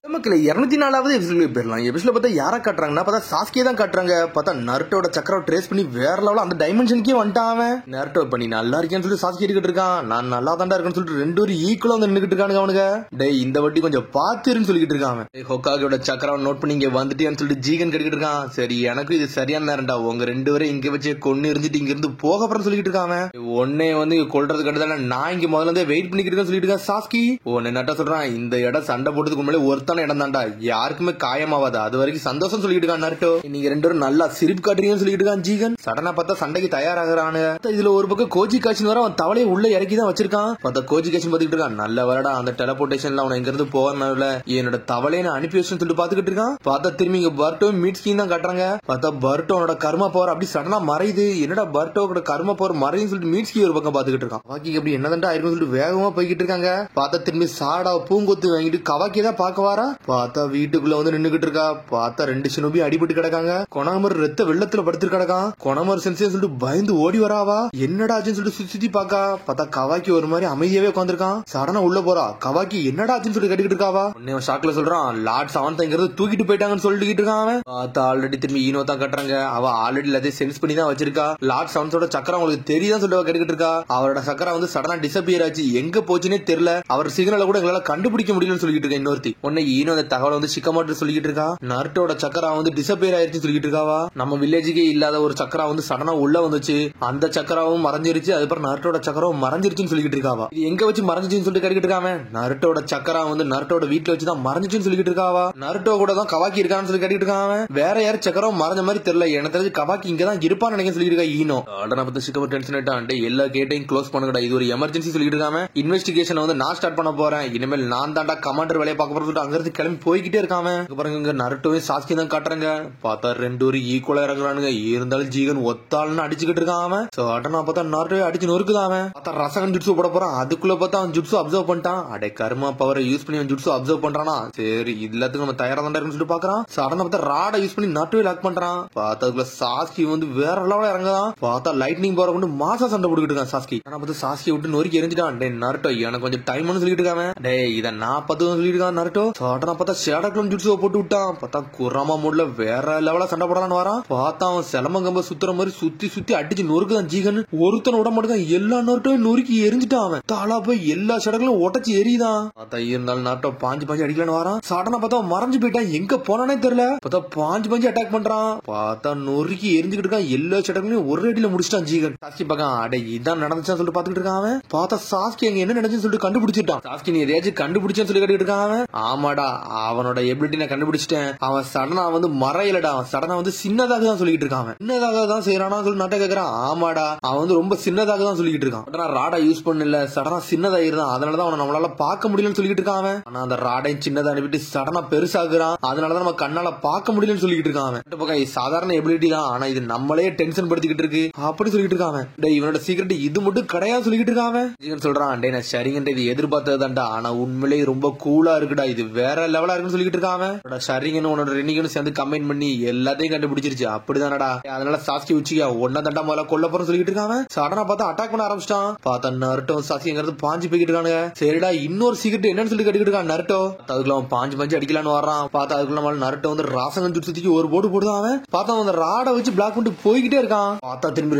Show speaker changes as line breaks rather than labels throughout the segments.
நமக்கு 204வது எபிசோட் போயிடலாம். எபிசோட பார்த்தா யாரை காட்டுறாங்கன்னா பார்த்தா சாஸ்கே தான் காட்டுறாங்க. பார்த்தா நருட்டோட சக்கரம் ட்ரேஸ் பண்ணி வேற லெவலில் அந்த டைமென்ஷனுக்கே வந்துட்டான். நருட்டோ பண்ணி நல்லா இருக்கேன்னு சொல்லி சாஸ்கே எடுக்கிட்டு இருக்கான். நான் நல்லா தாண்டா இருக்கேன்னு சொல்லிட்டு ரெண்டு பேரும் ஈக்குவலா வந்து நின்றுட்டு இருக்கானுங்க. அவனுங்க டேய் இந்த வட்டி கொஞ்சம் பாத்துருன்னு சொல்லிட்டு இருக்கான். ஹொக்காகோட சக்கரம் நோட் பண்ணி இங்க வந்துட்டேன்னு சொல்லிட்டு ஜீகன் கட்டிக்கிட்டு இருக்கான். சரி எனக்கு இது சரியான நேரம்டா, உங்க ரெண்டு பேரும் இங்க வச்சு கொண்டு இருந்துட்டு இங்க இருந்து போக அப்புறம் சொல்லிட்டு இருக்காங்க. உன்னை வந்து கொல்றது கட்டுதான நான் இங்க முதல்ல இருந்தே வெயிட் பண்ணிக்கிட்டு இருக்கேன்னு சொல்லிட்டு இருக்கேன். சாஸ்கி உன்னை நட்டா சொல்றான், இந்த இடம் சண்டை போட்டதுக்கு முன்னாடி ஒருத்தான இடம் தான்டா, யாருக்குமே காயமாவாது, அது வரைக்கும் சந்தோஷம் சொல்லிட்டு இருக்கான் நருட்டோ. நீங்க ரெண்டு பேரும் நல்லா சிரிப்பு காட்டுறீங்கன்னு சொல்லிட்டு இருக்கான் ஜீகன். சடனா பார்த்தா சண்டைக்கு தயாராகிறானு. இதுல ஒரு பக்கம் கோஜி காட்சி வர அவன் தவளையை உள்ள இறக்கி தான் வச்சிருக்கான். பார்த்தா கோஜி காட்சி பாத்துக்கிட்டு இருக்கான். நல்ல வரடா அந்த டெலபோர்டேஷன்ல அவனை இங்க இருந்து போகறனால என்னோட தவளையை நான் அனுப்பி வச்சுன்னு சொல்லிட்டு பாத்துக்கிட்டு இருக்கான். பார்த்தா திரும்பி இங்க பர்ட்டோ மீட் ஸ்கீன் தான் காட்டுறாங்க. பார்த்தா பர்ட்டோனோட கர்மா பவர் அப்படி சடனா மறையுது. என்னடா பர்ட்டோட கர்மா பவர் மறையுன்னு சொல்லிட்டு மீட் ஸ்கீ ஒரு பக்கம் பாத்துக்கிட்டு இருக்கான். கவாக்கி அப்படி என்னதான்டா ஆயிருக்கும் சொல்லிட்டு வேகமா போய்கிட்டு இருக்காங்க. பார்த்தா திரும்பி சாடா பூங்கொத்து வாங்கிட்டு கவாக்கி தான் பாக்க வாரா. பார்த்தா வீட்டுக்குள்ள வந்து நின்னுகிட்டு இருக்கா. பார்த்தா ரெண்டு சினோபி அடிபட்டு கிடக்காங்க. கொணமர் ரத்த வெள்ளத்துல படுத்து கிடக்கான். கொணமர் சென்சே சொல்லிட்டு பயந்து ஓடி வராவா. என்னடா ஆச்சுன்னு சொல்லிட்டு சுத்தி சுத்தி பாக்கா. பார்த்தா கவாக்கி ஒரு மாதிரி அமைதியாவே உட்காந்துருக்கான். சடனா உள்ள போறா. கவாக்கி என்னடா ஆச்சுன்னு சொல்லி கட்டிக்கிட்டு இருக்காவா. உடனே ஷாக்ல சொல்றான், லார்ட் செவன்த்ங்கிறது தூக்கிட்டு போயிட்டாங்கன்னு சொல்லிட்டு இருக்கான். பார்த்தா ஆல்ரெடி திரும்பி ஈனோ தான் கட்டுறாங்க. அவ ஆல்ரெடி எல்லாத்தையும் சென்ஸ் பண்ணி தான் வச்சிருக்கா. லார்ட் செவன்த்தோட சக்கரம் உங்களுக்கு தெரியுதான் சொல்லிட்டு கட்டிக்கிட்டு இருக்கா. அவரோட சக்கரம் வந்து சடனா டிசப்பியர் ஆச்சு. எங்க போச்சுன்னே தெரியல. அவர் சிக்னலை கூட எங்களால கண்டுபிடிக்க முடியலன்னு சொல்லிட்டு இருக்கா இன்னொருத்தி. உடனே ஈனோ அந்த தகவலை வந்து சிக்கமாட்டு சொல்லிட்டு இருக்கா. நருட்டோட சக்கரா வந்து டிசப்பியர் ஆயிருச்சு சொல்லிட்டு இருக்காவா. நம்ம வில்லேஜுக்கே இல்லாத ஒரு சக்கரா வந்து சடனா உள்ள வந்துச்சு. அந்த சக்கராவும் மறைஞ்சிருச்சு. அதுக்கப்புறம் நருட்டோட சக்கரம் மறைஞ்சிருச்சுன்னு சொல்லிட்டு இருக்காவா. இது எங்க வச்சு மறைஞ்சிச்சுன்னு சொல்லிட்டு கட்டிக்கிட்டு இருக்காம. நருட்டோட சக்கரா வந்து நருட்டோட வீட்டுல வச்சுதான் மறைஞ்சிச்சுன்னு சொல்லிட்டு இருக்காவா. நருட்டோ கூட தான் கவாக்கி இருக்கான்னு சொல்லி கட்டிட்டு இருக்காங்க. வேற யாரும் சக்கரம் மறைஞ்ச மாதிரி தெரியல. எனக்கு தெரிஞ்சு கவாக்கி இங்க தான் இருப்பான்னு நினைக்க சொல்லிட்டு இருக்கா ஈனோ. உடனே பத்தி சிக்கமா டென்ஷன் ஆயிட்டான். எல்லா கேட்டையும் க்ளோஸ் பண்ணுங்கடா, இது ஒரு எமர்ஜென்சி சொல்லிட்டு இருக்காம. இன்வெஸ்டிகேஷன் வந்து நான் ஸ்டார்ட் பண்ண போறேன். இனிமேல் நான் தாண்டா கமாண்டர் வேலையை பார்க்க போறது அங்க இருந்து கிளம்பி போய்கிட்டே இருக்காம. பாருங்க நருட்டோவே சாஸ்கி தான் காட்டுறாங்க. பார்த்தா ரெண்டு ஒரு ஈக்குவலா இறங்குறானுங்க. இருந்தாலும் ஜீகன் ஒத்தாள்னு அடிச்சுக்கிட்டு இருக்கான். உடனே பார்த்தா நருட்டோவே அடிச்சு நொறுக்குதான். பார்த்தா ரசகன் ஜுட்சு போட போறான். அதுக்குள்ள பார்த்தா அவன் ஜுட்சு அப்சர்வ் பண்ணிட்டான். அடே கர்மா பவரை யூஸ் பண்ணி அவன் ஜுட்சு அப்சர்வ் பண்றானா. சரி எல்லாத்துக்கும் நம்ம தயாரா தான் இருக்குன்னு சொல்லிட்டு பாக்குறான். சடனா பார்த்தா ராடை யூஸ் பண்ணி நருட்டோவே லாக் பண்றான். பார்த்தா அதுக்குள்ள சாஸ்கி வந்து வேற லெவலா இறங்குதான். பார்த்தா லைட்னிங் பவர் கொண்டு மாசா சண்டை போட்டுக்கிட்டு இருக்கான் சாஸ்கி. ஆனா பார்த்தா சாஸ்கி விட்டு நொறுக்கி எரிஞ்சிட்டான். டே நருட்டோ எனக்கு கொஞ்சம் டைம்னு சொல்லிட்டு இருக்காங்க. டே இதை நான் பார்த்து சொல்லிட்டு இருக்கான் நருட்டோ. சடனா பார்த்தா ஷேடக்லோன் ஜுட்சுவை போட்டு விட்டான். பார்த்தா குராமா மூட்ல வேற லெவலா சண்டை போடலான்னு வரான். பார்த்தா அவன் சிலமங்கம்ப சுத்துற மாதிரி சுத்தி சுத்தி அடிச்சு நொறுக்குதான் ஜீகன். ஒருத்தனை விட மாட்டேங்க எல்லா நருட்டோவையும் நொறுக்கி எரிஞ்சிட்டான். அவன் தாளா போய் எல்லா ஷேடக்லும் உடச்சு எரியுதான். பார்த்தா இருந்தாலும் நருட்டோ பாஞ்சு பாஞ்சு அடிக்கலான்னு வரான். சடனா பார்த்தா மறைஞ்சு போயிட்டான். எங்க போனானே தெரியல. பார்த்தா பாஞ்சு பாஞ்சு அட்டாக் பண்றான். பார்த்தா நொறுக்கி எரிஞ்சுக்கிட்டு இருக்கான். எல்லா ஷேடக்லையும் ஒரு அடியில முடிச்சிட்டான் ஜீகன். சாஸ்கி பார்க்க அடே இதான் நடந்துச்சான்னு சொல்லிட்டு பாத்துக்கிட்டு இருக்கான். பார்த்தா சாஸ்கி அங்க என்ன நடந்துச்சுன்னு சொல்லிட்டு கண்டுபிடிச்சிட்டான். சாஸ்கி நீ எதையாச்சும் கண்டுபிடிச்சேன்னு சொல்லி கட்டிட்டு இருக்கான். ஆமாடா அவனோட எபிலிட்டி நான் கண்டுபிடிச்சிட்டேன். அவன் சடனா வந்து மறையலடா, சடனா வந்து சின்னதாக தான் சொல்லிட்டு இருக்கான். சின்னதாக தான் செய்யறானா சொல்லி நட்ட கேக்குறான். ஆமாடா அவன் வந்து ரொம்ப சின்னதாக தான் சொல்லிட்டு இருக்கான். ராடா யூஸ் பண்ணல சடனா சின்னதா இருந்தான். அதனாலதான் அவனை நம்மளால பார்க்க முடியலன்னு சொல்லிட்டு இருக்கான். ஆனா அந்த ராடை சின்னதா அனுப்பிட்டு சடனா பெருசாகுறான். அதனாலதான் நம்ம கண்ணால பார்க்க முடியலன்னு சொல்லிட்டு இருக்கான். சாதாரண எபிலிட்டி தான், ஆனா இது நம்மளே டென்ஷன் படுத்திக்கிட்டு இருக்கு அப்படி சொல்லிட்டு இருக்கான். இவனோட சீக்கிரட் இது மட்டும் கிடையாது சொல்லிட்டு இருக்கான். சொல்றான் டே நான் சரிங்கன்ற இது எதிர்பார்த்ததுதான்டா, ஆனா உண்மையிலேயே ரொம்ப கூலா இருக்குடா, இது வேற லெவலா இருக்குன்னு சொல்லிட்டு இருக்கான். சரிங்கன்னு உன்னோட ரெனிகனும் சேர்ந்து கம்பைன் பண்ணி எல்லாத்தையும் கண்டுபிடிச்சிருச்சு அப்படிதானடா. அதனால சாஸ்கி உச்சியா ஒன்னா தண்டா முதல்ல கொல்ல போறோம் சொல்லிட்டு இருக்கான். சடனா பார்த்தா அட்டாக் பண்ண ஆரம்பிச்சிட்டான். பார்த்தா நருட்டோ சாஸ்கிங்கிறது பாஞ்சு போய்கிட்டு இருக்காங்க. சரிடா இன்னொரு சீக்கிரட் என்னன்னு சொல்லி கட்டிக்கிட்டு இருக்கான் நருட்டோ. அதுக்குள்ள அவன் பாஞ்சு பாஞ்சு அடிக்கலான்னு வரான். பார்த்தா அதுக்குள்ள நருட்டோ வந்து ராசகன் சுத்திக்கு ஒரு போட்டு போடுதான். பார்த்தா அந்த ராடை வச்சு பிளாக் பண்ணிட்டு போய்கிட்டே இருக்கான். பார்த்தா திரும்பி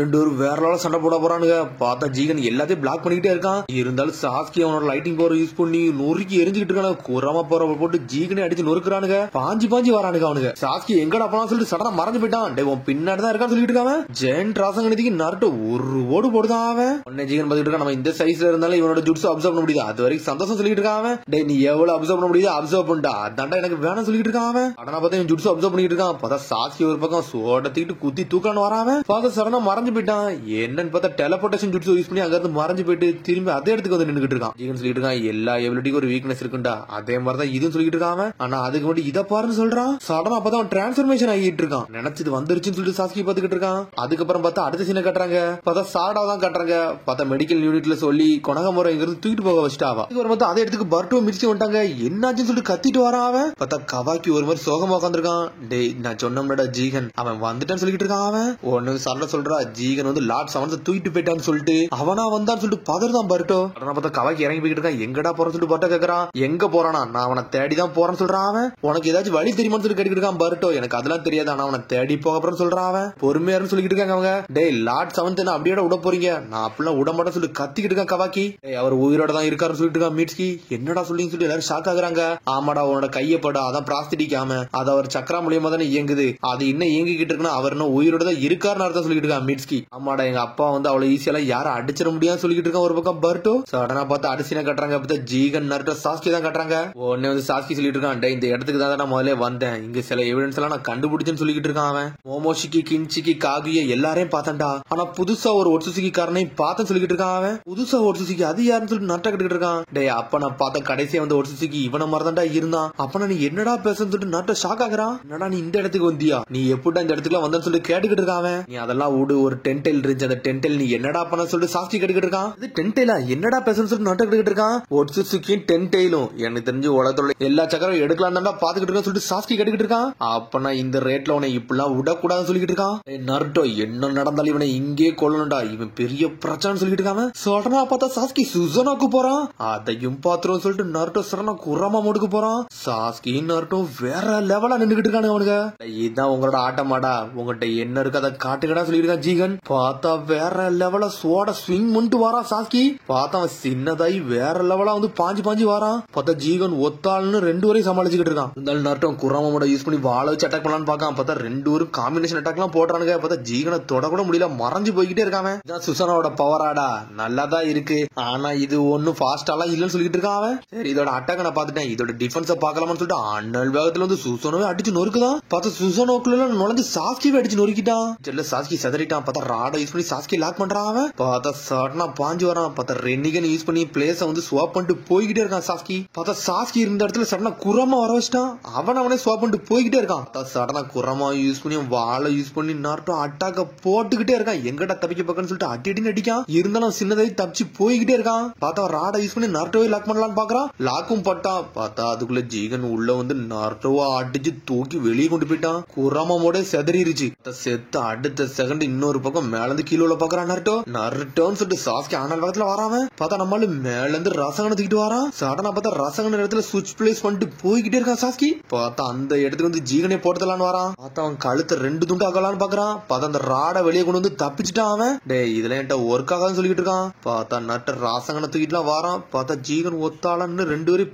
ரெண்டு பேரும் வேற லெவல சண்டை போட போறானுங்க. பார்த்தா ஜீகன் எல்லாத்தையும் பிளாக் பண்ணிக்கிட்டே இருக்கான். இருந்தாலும் சாஸ்கி அவனோட லைட்டிங் பவர் யூஸ் பண்ணி நொறுக்கி எரிஞ்சுக்கிட்டு இருக்கான். குரமா போற போட்டு ஜீகனே அடிச்சு நொறுக்குறானுங்க. பாஞ்சு பாஞ்சு வரானுங்க அவனுங்க. சாஸ்கி எங்கடா போனா சொல்லிட்டு சடனா மறைஞ்சு போயிட்டான். டே உன் பின்னாடி தான் இருக்கான்னு சொல்லிட்டு இருக்கான். ஜெயண்ட் ராசகனிதிக்கு நருட்டோ ஒரு ஓடு போடுதான். அவன் உடனே ஜீகன் பாத்துக்கிட்டு இருக்கான். நம்ம இந்த சைஸ்ல இருந்தாலும் இவனோட ஜுட்ஸ் அப்சர்வ் பண்ண முடியுது, அது வரைக்கும் சந்தோஷம் சொல்லிட்டு இருக்கான். டே நீ எவ்வளவு அப்சர்வ் பண்ண முடியுது அப்சர்வ் பண்ணிட்டா, அதான்டா எனக்கு வேணும் சொல்லிட்டு இருக்கான். ஆனா பார்த்தா இவன் ஜுட்ஸ் அப்சர்வ் பண்ணிட்டு இருக்கான். பார்த்தா சாஸ்கி ஒரு பக்கம் சோடத்திட்டு குத்தி தூக்கான்னு வரான். பார்த்தா சடனா மறைஞ்சு போயிட்டான். என்னன்னு பார்த்தா டெலபோர்டேஷன் ஜுட்ஸ் யூஸ் பண்ணி அங்க இருந்து மறைஞ்சு போயிட்டு திரும்பி அதே இடத்துக்கு வந்து நின்னுட்டு இருக்கான். ஜீகன் சொல்லிட்டு இருக்கான் எல்லா எபிலிட்டிக்கும் ஒரு வீக்னஸ் இருக்குண்டா, அதே மாதிரிதான் இதுன்னு சொல்லிட்டு இருக்கான். ஆனா அதுக்கு மட்டும் இதை பாருன்னு சொல்றான். சடனா பார்த்தா அவன் டிரான்ஸ்பர்மேஷன் ஆகிட்டு இருக்கான். நினைச்சது வந்துருச்சுன்னு சொல்லிட்டு சாஸ்கி பாத்துக்கிட்டு இருக்கான். அதுக்கப்புறம் பார்த்தா அடுத்த சீனை கட்டுறாங்க. பார்த்தா சாடா தான் கட்டுறாங்க. பார்த்தா மெடிக்கல் யூனிட்ல சொல்லி கொனகமுறை இங்கிருந்து தூக்கிட்டு போக வச்சுட்டாவா. பார்த்தா அதே இடத்துக்கு பர்ட்டோ மிரிச்சு வந்துட்டாங்க. என்னாச்சுன்னு சொல்லிட்டு கத்திட்டு வரான். பார்த்தா கவாக்கி ஒரு மாதிரி சோகமா உட்காந்துருக்கான். டே நான் சொன்னோம்டா ஜீகன் அவன் வந்துட்டான்னு சொல்லிட்டு இருக்கான். அவன் ஒன்னு சரட சொல்றா ஜீகன் வந்து லார்ட் செவன்த் தூக்கிட்டு போயிட்டான்னு சொல்லிட்டு அவனா வந்தான்னு சொல்லிட்டு பதர்தான் பர்ட்டோ. பார்த்தா கவாக்கி இறங்கி போயிட்டு இருக்கான். எங்கடா போறன்னு சொல்லிட்டு பர்ட்டோ கேக்குறான். எங்க போறானா நான் அவனை நான் தேடிதான் போறேன்னு சொல்றான் அவன். உனக்கு ஏதாச்சும் வழி தெரியுமான்னு சொல்லி கேட்டுக்கிட்டு இருக்கான் பருட்டோ. எனக்கு அதெல்லாம் தெரியாது, ஆனா அவனை தேடி போக அப்புறம் சொல்றான் அவன். பொறுமையாருன்னு சொல்லிட்டு இருக்காங்க அவங்க. டேய் லார்ட் 7th என்ன அப்படியே விட போறீங்க, நான் அப்படிலாம் விட மாட்டேன்னு சொல்லி கத்திக்கிட்டு இருக்கான் கவாக்கி. அவர் உயிரோட தான் இருக்காருன்னு சொல்லிட்டு இருக்கான் மீட்ஸ்கி. என்னடா சொல்லின்னு சொல்லி எல்லாரும் ஷாக் ஆகுறாங்க. ஆமாடா உன்னோட கையப்படா அதான் பிராஸ்திடிக்காம அது அவர் சக்கரா மூலியமா தானே இயங்குது, அது இன்னும் இயங்கிக்கிட்டு இருக்குன்னா அவர் இன்னும் உயிரோட தான் இருக்காருன்னு அர்த்தம் சொல்லிட்டு இருக்கான் மீட்ஸ்கி. ஆமாடா எங்க அப்பா வந்து அவ்வளவு ஈஸியெல்லாம் யாரும் அடிச்சிட முடியாது சொல்லிட்டு இருக்கான் ஒரு பக்கம் பருட்டோ. சடனா பார்த்து அடிசினா கட்டுறாங்க. அப்ப ஜீகன் நருட்டோ சாஸ்கி தான் கட்டுறாங்க. உடனே வந்து சாஸ்கி சொல்லிட்டு இருக்கான், டே இந்த இடத்துக்கு தான் நான் முதல்ல வந்தேன், இங்க சில எவிடன்ஸ் எல்லாம் நான் கண்டுபிடிச்சேன்னு சொல்லிட்டு இருக்கான் அவன். மோமோஷிக்கி கின்சிக்கி காகுய எல்லாரையும் பார்த்தேன்டா, ஆனா புதுசா ஒரு ஒட்சுசுகி காரனையும் பார்த்தேன்னு சொல்லிட்டு இருக்கான் அவன். புதுசா ஒட்சுசுகி அது யாருன்னு சொல்லிட்டு நட்ட கட்டுக்கிட்டு இருக்கான். டே அப்ப நான் பார்த்த கடைசியா வந்து ஒட்சுசுகி இவனை மாதிரிதான்டா இருந்தான். அப்ப நீ என்னடா பேசுன்னு சொல்லிட்டு நட்ட ஷாக் ஆகுறான். என்னடா நீ இந்த இடத்துக்கு வந்தியா, நீ எப்படா இந்த இடத்துக்கு வந்தன்னு சொல்லி கேட்டுக்கிட்டு இருக்கான். நீ அதெல்லாம் விடு, ஒரு டென்டெல் இருந்துச்சு, அந்த டென்டெல் நீ என்னடா பண்ண சொல்லிட்டு சாஸ்கி கேட்டுக்கிட்டு இருக்கான். இது டென்டெயிலா என்னடா பேசுன்னு சொல்லிட்டு நட்ட கட்டுக்கிட்டு இருக்கான். ஒட்சுசுகியும் டென்டெயிலும் எனக்கு தெரிஞ்சு உலகத்தோட எல்லா சக்கரம் எடுக்கலாம் தான்டா பாத்துக்கிட்டு இருக்கான்னு சொல்லிட்டு சாஸ்கி கேட்டுக்கிட்டு இருக்கான். அப்ப நான் இந்த ரேட்ல உன இப்பெல்லாம் விடக்கூடாதுன்னு சொல்லிட்டு இருக்கான். நருட்டோ என்ன நடந்தாலும் இவனை இங்கே கொள்ளணும்டா, இவன் பெரிய பிரச்சனை சொல்லிட்டு இருக்காங்க. சடனா பார்த்தா சாஸ்கி சுசனாக்கு போறான். அதையும் பாத்துரும் சொல்லிட்டு நருட்டோ சரணா குரமா மூடுக்கு போறான். சாஸ்கி நருட்டோ வேற லெவலா நின்னுகிட்டு இருக்கானுங்க அவனுங்க. இதுதான் உங்களோட ஆட்டமாடா, உங்ககிட்ட என்ன இருக்கு அதை காட்டுக்கடா சொல்லிருக்கான் ஜீகன். பார்த்தா வேற லெவலா சோட ஸ்விங் பண்ணிட்டு வாரான் சாஸ்கி. பார்த்தா அவன் சின்னதாயி வேற லெவலா வந்து பாஞ்சு பாஞ்சு வாரான். பார்த்தா ஜீகன் ஒத்தாள்னு ரெண்டு வரையும் சமாளிச்சுக்கிட்டு இருக்கான். இருந்தாலும் நருட்டோ குரமோட யூஸ் பண்ணி வாழ வச்சு அட்டாக் பண்ணலான்னு பாக்கான். பார்த்தா ரெண்டு பேரும் காம்பினேஷன் அட்டாக் எல்லாம் போடுறானுங்க. பார்த்தா ஜீகனை தொட கூட முடியல, மறைஞ்சு போய்கிட்டே இருக்கான். இதான் சுசனோட பவராடா, நல்லாதான் இருக்கு, ஆனா இது ஒன்னும் ஃபாஸ்டாலாம் இல்லன்னு சொல்லிட்டு இருக்கான் அவன். சரி இதோட அட்டாக் நான் பாத்துட்டேன், இதோட டிஃபென்ஸ பாக்கலாம்னு சொல்லிட்டு அண்ணல் வேகத்துல வந்து சுசனோவே அடிச்சு நொறுக்குதான். பார்த்தா சுசனோக்குள்ள நுழைஞ்சு சாஸ்கிவே அடிச்சு நொறுக்கிட்டான். செல்ல சாஸ்கி செதறிட்டான். பார்த்தா ராட யூஸ் பண்ணி சாஸ்கி லாக் பண்றான் அவன். பார்த்தா சடனா பாஞ்சு வரான். பார்த்தா ரெனிகன் யூஸ் பண்ணி பிளேஸ வந்து ஸ்வாப் பண்ணிட்டு போய்கிட்டே இருக்கான் சாஸ்கி. பார்த்தா சாஸ்கி இருந்த இடத்துல சடனா குரமா வர வச்சிட்டான். அவனே ஸ்வாப் பண்ணிட்டு போய்கிட்டே இருக்கான். சடனா குரமா யூஸ் பண்ணி வாழை யூஸ் பண்ணி நருட்டோ அட்டாக்க போட்டுக்கிட்டே இருக்கான். எங்கடா தப்பிக்க பக்கன்னு சொல்லிட்டு அடி அடின்னு அடிக்கான். இருந்தாலும் சின்னதாய் தப்பிச்சு போய்கிட்டே இருக்கான். பார்த்தா ராட யூஸ் பண்ணி நருட்டோவை லாக் பண்ணலான்னு பாக்குறான். லாக்கும் பட்டான். பார்த்தா அதுக்குள்ள ஜீகன் உள்ள வந்து நருட்டோவை அடிச்சு தூக்கி வெளியே கொண்டு போயிட்டான். குரமோட செதறிடுச்சு. செத்து அடுத்த செகண்ட் இன்னொரு பக்கம் மேல இருந்து கீழே பாக்குறான் நருட்டோ. நருட்டோன்னு சொல்லிட்டு சாஸ்கி ஆனல் வேகத்துல வராம. பார்த்தா நம்மள மேல இருந்து ரசகனை தூக்கிட்டு வரான். சடனா பார்த்தா ரசகன இடத்துல சுவிட்ச் பிளேஸ் பண்ணிட்டு போய்கிட்டே இருக்கான் சாஸ்கி. பார்த்தா அந்த இடத்துக்கு வந்து ஜீகனே போட்டுதலான்னு வரான். பார்த்தா அவன் கழுத்தை ரெண்டு துண்டு ஆகலான்னு பாக்குறான். பார்த்தா அந்த ராட வெளியே கொண்டு வந்து தப்பிச்சுட்டான் அவன். டே இதுல என்கிட்ட ஒர்க் ஆகாதுன்னு சொல்லிட்டு இருக்கான். பார்த்தா நட்ட ராசங்கனை தூக்கிட்டுலாம் வரான். பார்த்தா ஜீகன் ஒத்தாளன்னு ரெண்டு பேரும்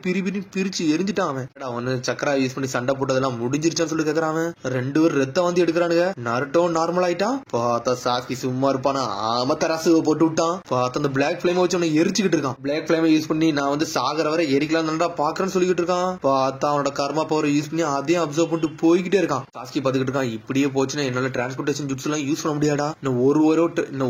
பிரிச்சு எரிஞ்சுட்டான் அவன். அவனு சக்கரா யூஸ் பண்ணி சண்டை போட்டதெல்லாம் முடிஞ்சிருச்சான்னு சொல்லி கேக்குறான். ரெண்டு பேரும் ரத்தம் வந்து எடுக்கிறானுங்க. நருட்டோ நார்மல் ஆயிட்டான். பார்த்தா சாஸ்கி சும்மா இருப்பானா, ஆம தராசு போட்டு விட்டான். பார்த்தா அந்த பிளாக் பிளேம் வச்சு அவனை எரிச்சுக்கிட்டு இருக்கான். பிளாக் பிளேம் யூஸ் பண்ணி நான் வந்து சாகர வரை எரிக்கலாம் பாக்குறேன்னு சொல்லிட்டு இருக்கான். பார்த்தா அவனோட கர்மா பவர் யூஸ் பண்ணி அதையும் அப்சர்வ் பண்ணிட்டு போய்கிட்டே இருக்கான். சாஸ்கி பாத்துக்கிட்டு இருக்கான். இப்படியே போச்சுன்னா என்னால டிரான்ஸ்போர்டேஷன் ஜுட்ஸ் எல்லாம் யூஸ் பண்ண முடியாடா,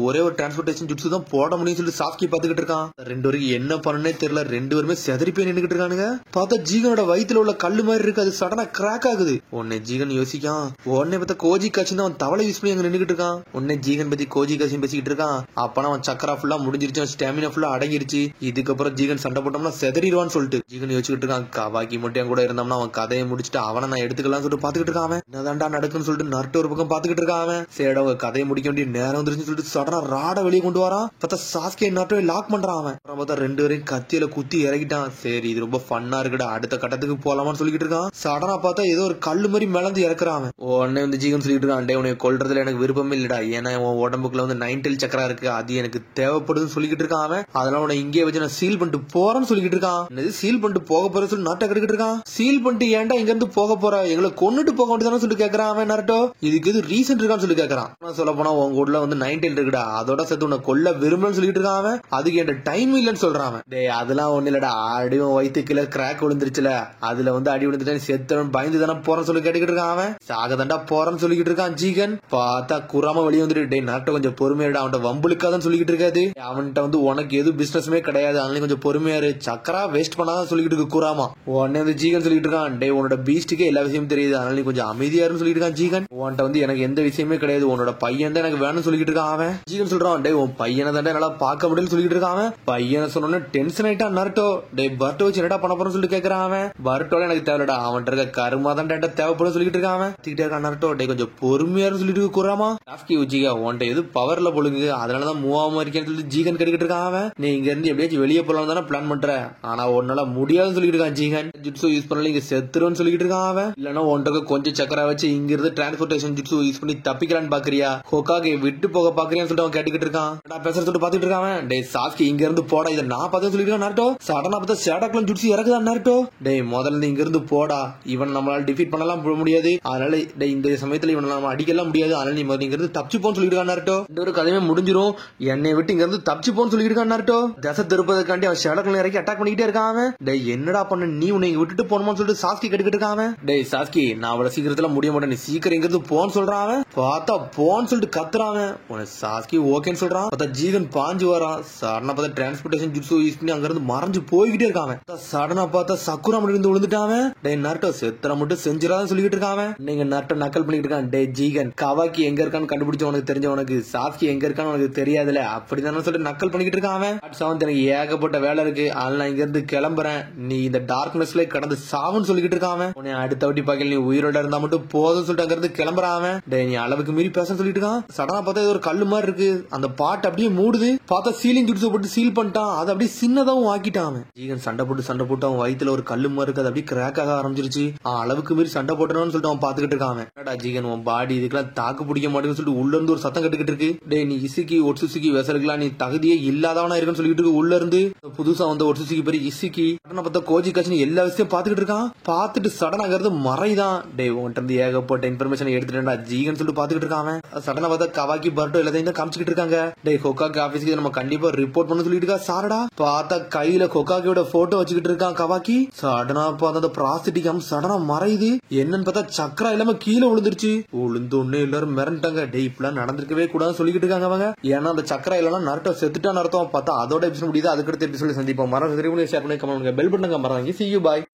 ஒரே ஒரு டிரான்ஸ்போர்டேஷன் ஜுட்ஸ் தான் போட முடியும் சொல்லிட்டு சாஸ்கி பாத்துக்கிட்டு இருக்கான். ரெண்டு பேருக்கு என்ன பண்ணனே தெரியல, ரெண்டு பேருமே செதறி போய் நின்னுகிட்டு இருக்கானுங்க. பார்த்தா ஜீகனோட வயித்துல உள்ள கல்லு மாதிரி இருக்கு, அது சடனா கிராக் ஆகுது. உடனே ஜீகன் யோசிக்கான். உடனே பார்த்தா கோஜி காட்சி அவன் தவளை யூஸ் பண்ணி அங்க நின்னுகிட்டு இருக்கான். உடனே ஜீகன் பத்தி கோஜி காட்சி பேசிக்கிட்டு இருக்கான். அப்பனா அவன் சக்கரா ஃபுல்லா முடிஞ்சிருச்சு, ஸ்டாமினா ஃபுல்லா அடங்கிருச்சு, இதுக்கப்புறம் ஜீகன் சண்டை போட்டோம்னா செதறிடுவான்னு சொல்லிட்டு ஜீகன் யோசிச்சுட்டு இருக்கான். கவாக்கி மட்டும் கூட இருந்தோம்னா அவன் கதையை முடிச்சுட்டு அவனை நான் எடுத்துக்கலாம் சொல்லிட்டு பாத்துக்கிட்டு இருக்கான். அவன் என்னதான்டா நடக்குன்னு சொல்லிட்டு நருட்டோ ஒரு பக்கம் பாத்துக்கிட்டு இருக்கான். அவன் சரி அவங்க கதையை முடிக்க வேண்டிய நேரம் வந்துருச்சுன்னு சொல்லிட்டு சடனா ராட வெளியே கொண்டு வரான். பார்த்தா சாஸ்கி நருட்டோவை லாக் பண்றான். அவன் பார்த்தா ரெண்டு பேரையும் கத்தியில குத்தி இறக்கிட்டான். சரி இது ரொம்ப ஃபன்னா இருக்குடா, அடுத்த கட்டத்துக்கு போலாமான்னு சொல்லிட்டு இருக்கான். சடனா பார்த்தா ஏதோ ஒரு கல்லு மாதிரி மிளந்து இறக்குறான். உடனே வந்து ஜீகன் சொல்லிட்டு இருக்கான், டே உன்னை கொல்றதுல எனக்கு விருப்பமே இல்லடா, ஏன்னா உன் உடம்புக்குள்ள வந்து 9 சக்கரா இருக்கு, அது எனக்கு தேவைப்படுதுன்னு சொல்லிட்டு இருக்கான். அவன் அதெல்லாம் உன்னை இங்கே வச்சு நான் சீல் பண்ணிட்டு போறேன்னு சொல்லிட்டு இருக்கான். சீல் பண்ணிட்டு போக போற சொல்லி நாட்டை கட்டுக்கிட்டு இருக்கான். சீல் பண்ணிட்டு ஏன்டா இங்க இருந்து போக போற, எங்களை கொன்னுட்டு போக வேண்டியதானு சொல்லி கேக்குறான். அவன் நருட்டோ இதுக்கு எது ரீசன் இருக்கான்னு சொல்லி கேக்குறான். சொல்ல போனா உங்க ஊர்ல வந்து 9 இருக்குடா, அதோட சேர்த்து உன்னை கொல்ல விரும்பலன்னு சொல்லிட்டு இருக்கான். அவன் அதுக்கு என்கிட்ட டைம் இல்லன்னு சொல்றான். டே அதெல்லாம் ஒண்ணு இல்லடா, அடிவன் வயிற்றுக்குள்ள கிராக் விழுந்துருச்சுல, அதுல வந்து அடி விழுந்துட்டேன் செத்தவன் பயந்து தானே போறேன்னு சொல்லி கேட்டுக்கிட்டு இருக்கான். அவன் சாகதாண்டா போறேன்னு சொல்லிக்கிட்டு இருக்கான் ஜீகன். பார்த்தா குறாம வெளியே வந்துட்டு, டே நருட்டோ கொஞ்சம் பொறுமையாடா, அவன்கிட்ட வம்புலுக்காதான் சொல்லிக்கிட்டு இருக்காது, அவன்கிட்ட வந்து உனக்கு எது பிசினஸ்மே கிடையாது, அதனால கொஞ்சம் பொறுமையாரு, சக்கரா வேஸ்ட் பண்ணாதான் சொல்லிக்கிட்டு இருக்கு குறாமா. உடனே வந்து ஜீகன் சொல்லிட்டு இருக்கான், டே உன்னோட பீஸ்டுக்கே எல்லா விஷயமும் தெரியுது, அதனால நீ கொஞ்சம் அமைதியாருன்னு சொல்லிட்டு இருக்கான் ஜீகன். உன்கிட்ட வந்து எனக்கு எந்த விஷயமே கிடையாது, உன்னோட பையன் தான் எனக்கு வேணும்னு சொல்லிக்கிட்டு இருக்கான். அவன் ஜீகன் சொல்றான், டே உன் பையனை தான் என்னால பார்க்க முடியும்னு சொல்லிட்டு இருக்கான். அவன் பையனை சொன்னோன்னு டென்ஷன் ஆயிட்டான் நருட்டோ. டே பர்ட்டோ வச்சு என்னடா பண்ண போறேன்னு சொல்லிட்டு கேக்குறான். அவன் பர்ட்டோல எனக்கு தேவைடா, அவன் இருக்க கருமா தான் தேவைப்படும் சொல்லிட்டு இருக்கான். அவன் திட்டே இருக்கான் நருட்டோ, டே கொஞ்சம் பொறுமையாரு சொல்லிட்டு குறாமா. டாஸ்கி உச்சிகா உன்ட்ட எது பவர்ல பொழுது, அதனாலதான் மூவாம இருக்கேன்னு சொல்லிட்டு ஜீகன் கேட்டுக்கிட்டு இருக்கான். அவன் நீ இங்க இருந்து எப்படியாச்சும் வெளியே போலாம் தானே பிளான் பண்ற, ஆனா உன்னால முடியாதுன்னு சொல்லிட்டு இருக்கான் இருக்கான் ஜீகன். ஜுட்ஸு யூஸ் பண்ணல இங்க செத்துருன்னு சொல்லிட்டு இருக்கான் அவன். இல்லன்னா ஒன்றரை கொஞ்சம் சக்கரை வச்சு இங்க இருந்து டிரான்ஸ்போர்டேஷன் ஜுட்ஸு யூஸ் பண்ணி தப்பிக்கலான்னு பாக்குறியா, ஹோக்காகே விட்டு போக பாக்குறியான்னு சொல்லிட்டு அவன் கேட்டுக்கிட்டு இருக்கான். பேசுற சொல்லிட்டு பாத்துட்டு இருக்கான். டே சாஸ்கி இங்க இருந்து போடா, இதை நான் பார்த்தா சொல்லிருக்கான் நாருட்டோ. சடனா பார்த்தா ஷேடாக்லாம் ஜுட்ஸு இறக்குதான் நாருட்டோ. டே முதல்ல இங்க இருந்து போடா, இவன் நம்மளால டிஃபீட் பண்ணலாம் முடியாது, அதனால இந்த சமயத்துல இவன் நம்ம அடிக்கலாம் முடியாது, அதனால நீ முதல்ல இங்க இருந்து தப்பிச்சு போன்னு சொல்லிருக்கான் நாருட்டோ. இந்த ஒரு கதையுமே முடிஞ்சிரும், என்னை விட்டு இங்க இருந்து தப்பிச்சு போன்னு சொல்லிருக்கான் நாருட்டோ. தசை திருப்பதுக்காண்டி அவன் ஷேடாக்லாம் இறக்கி அட்டாக் பண்ணிக்கிட்டே இருக்கான். டே என்னடா பண்ண நீ, உன்னை இங்க விட்டுட்டு போனோம்னு சொல்லிட்டு சாஸ்கி கேட்டுக்கிட்டு இருக்கான். டே சாஸ்கி நான் அவ்வளவு சீக்கிரத்துல முடிய மாட்டேன், நீ சீக்கிரம் இங்க இருந்து போன்னு சொல்றான். பார்த்தா போன்னு சொல்லிட்டு கத்துறான். உன சாஸ்கி ஓகேன்னு சொல்றான். பார்த்தா ஜீகன் பாஞ்சு வரான். சடனா பார்த்தா டிரான்ஸ்போர்டேஷன் ஜுட்ஸு யூஸ் பண்ணி அங்க இருந்து மறைஞ்சு போய்கிட்டே இருக்கான். சடனா பார்த்தா சக்குரா மட்டும் இருந்து விழுந்துட்டான். டே நருட்டோ செத்துற மட்டும் செஞ்சிடான்னு சொல்லிட்டு இருக்கான். நீங்க நருட்டோ நக்கல் பண்ணிட்டு இருக்கான். டே ஜீகன் கவாக்கி எங்க இருக்கான்னு கண்டுபிடிச்ச உனக்கு தெரிஞ்ச, உனக்கு சாஸ்கி எங்க இருக்கான்னு உனக்கு தெரியாதுல, அப்படிதானே சொல்லிட்டு நக்கல் பண்ணிக்கிட்டு இருக்கான். எனக்கு ஏகப்பட்ட வேலை இருக்கு, அதனால இங்க இருந்து கிளம்புறேன், நீ இந்த டார்க்னஸ்ல கடந்து சாவுன்னு சொல்லிட்டு இருக்கான். உன்னை அடுத்த வாட்டி பாக்கல நீ உயிரோட இருந்தா மட்டும் போதும் சொல்லிட்டு அங்க இருந்து கிளம்புறான். டே நீ அளவுக்கு மீறி பேச சொல்லிட்டு இருக்கான். சடனா பார்த்தா ஒரு கல்லு மாதிரி இருக்கு, அந்த பாட்டு அப்படியே மூடுது. பார்த்தா சீலிங் ஜுட்ஸை போட்டு சீல் பண்ணிட்டான், அதை அப்படியே சின்னதாவும் ஆக்கிட்டான். ஜீகன் சண்டை போட்டு அவன் வயித்துல ஒரு கல்லு மாதிரி இருக்கு, அது அப்படியே கிராக் ஆக ஆரம்பிச்சிருச்சு. அளவுக்கு மீறி சண்டை போட்டணும்னு சொல்லிட்டு அவன் பாத்துக்கிட்டு இருக்கான். ஜீகன் உன் பாடி இதுக்கெல்லாம் தாக்கு பிடிக்க மாட்டேன்னு சொல்லிட்டு உள்ள இருந்து ஒரு சத்தம் கட்டுக்கிட்டு இருக்கு. டே நீ இசுக்கி ஒட்சுசுக்கி வெசலுக்குலாம் நீ தகுதியே இல்லாதவனா இருக்குன்னு சொல்லிட்டு இருக்கு. உள்ள இருந்து புதுசா வந்த ஒட்சுசுக்கி பேரு இசுக்கி. பார்த்தா கோஜி காட்சி எல்லா விஷயம் பாத்துக்கிட்டு இருக்கான். பாத்துட்டு சடனா அங்க இருந்து மறைதான். டே உன்கிட்ட இருந்து ஏகப்பட்ட இன்ஃபர்மேஷன் எடுத்துட்டா ஜீகன் சொல்லிட்டு பாத்துக்கிட்டு இருக்கான். சடனா பார்த்தா கவாக்கி பர்ட்டோ எல்லாத்தையும் தான் காமிச்சிட்டு இருக்காங்க. டே ஹோக்காக்கி ஆபீஸ்க்கு நம்ம கண்டிப்பா ரிப்போர்ட் பண்ண சொல்லிட்டு இருக்கா சாரடா. பார்த்தா கையில ஹோக்காக்கியோட போட்டோ வச்சுக்கிட்டு இருக்கான் கவாக்கி. சடனா பார்த்தா அந்த பிராஸ்டிகம் சடனா மறையுது. என்னன்னு பார்த்தா சக்கரா இல்லாம கீழே விழுந்துருச்சு. விழுந்தோன்னு எல்லாரும் மிரண்டாங்க. டே இப்பெல்லாம் நடந்திருக்கவே கூடாதுன்னு சொல்லிக்கிட்டு இருக்காங்க அவங்க. ஏன்னா அந்த சக்கரா இல்லைன்னா நருட்டோ செத்துட்டான்னு அர்த்தம். பார்த்தா அதோட எபிசோட் முடியுது. அதுக்கடுத்து எபிசோட சந்திப்போம். மரம் ஷேர் பண்ணி கமெண்ட் பண்ணுங்க. பெல் பட்டனை மறந்துங்க. See you, bye.